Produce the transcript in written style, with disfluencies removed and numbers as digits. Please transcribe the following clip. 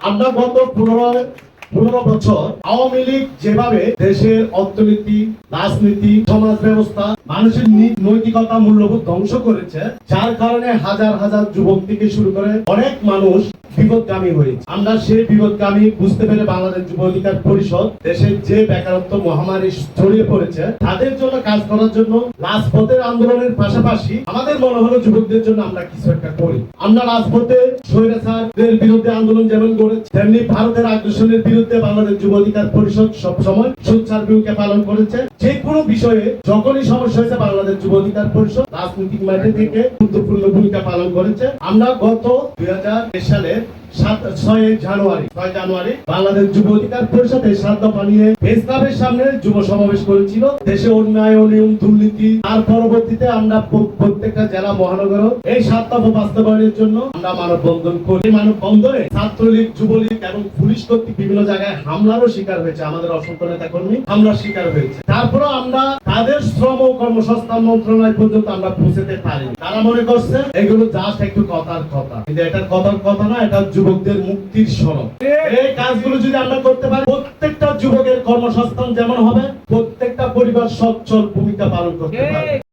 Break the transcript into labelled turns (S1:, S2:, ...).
S1: আমরা গত 15 বছর আওয়ামী লীগ যেভাবে দেশের অর্থনীতি, রাজনীতি, সমাজ ব্যবস্থা, মানুষের নৈতিকতা, মূল্যবোধ ধ্বংস করেছে, যার কারণে হাজার হাজার যুবক থেকে শুরু করে অনেক মানুষ বিপদগামী হয়েছে। আমরা সেই বিপদগামী বুঝতে পেরে বাংলাদেশ যুব অধিকার পরিষদ দেশের যে বেকারত্ব মহামারী ছড়িয়ে পড়েছে তাদের জন্য কাজ করার জন্য রাজপথের আন্দোলনের পাশাপাশি আমাদের মনে হলো যুবকদের জন্য আমরা কিছু একটা করি। আমরা রাজপথে স্বৈরাচারদের বিরুদ্ধে আন্দোলন যেমন করেছি, তেমনি ভারতের আগ্রাসনের বিরুদ্ধে বাংলাদেশ যুব অধিকার পরিষদ সবসময় সোচ্চার ভূমিকা পালন করেছে। যে কোনো বিষয়ে যখনই সমস্যা হয়েছে বাংলাদেশ যুব অধিকার পরিষদ রাজনৈতিক মাঠে থেকে গুরুত্বপূর্ণ ভূমিকা পালন করেছে। আমরা গত 2023 সালের 6 জানুয়ারি বাংলাদেশ যুব অধিকার পরিষদ এই 7 দফা নিয়ে প্রেস ক্লাবের সামনে যুব সমাবেশ করেছিল। দেশে অন্যায়, অনিয়ম, দুর্নীতি, তার পরবর্তীতে আমরা প্রত্যেকটা জেলা মহানগর এই 7 দফা বাস্তবায়নের জন্য আমরা মানববন্ধন করি। মানববন্ধনে ছাত্রলীগ, যুবলীগ এবং পুলিশ কর্তৃক বিভিন্ন জায়গায় হামলারও শিকার হয়েছে। আমাদের অসংখ্য নেতা কর্মী হামলার শিকার হয়েছে। তারপরে আমরা তাদের শ্রম ও কর্মসংস্থান মন্ত্রণালয় পর্যন্ত আমরা পৌঁছতে পারিনি। তারা মনে করছে এগুলো জাস্ট একটু কথার কথা, কিন্তু এটা কথার কথা না, এটা যুবকদের মুক্তির সনদ। এই কাজগুলো যদি আমরা করতে পারি, প্রত্যেকটা যুবকের কর্মসংস্থান যেমন হবে, প্রত্যেকটা পরিবার সচ্ছল ভূমিকা পালন করতে পারবে।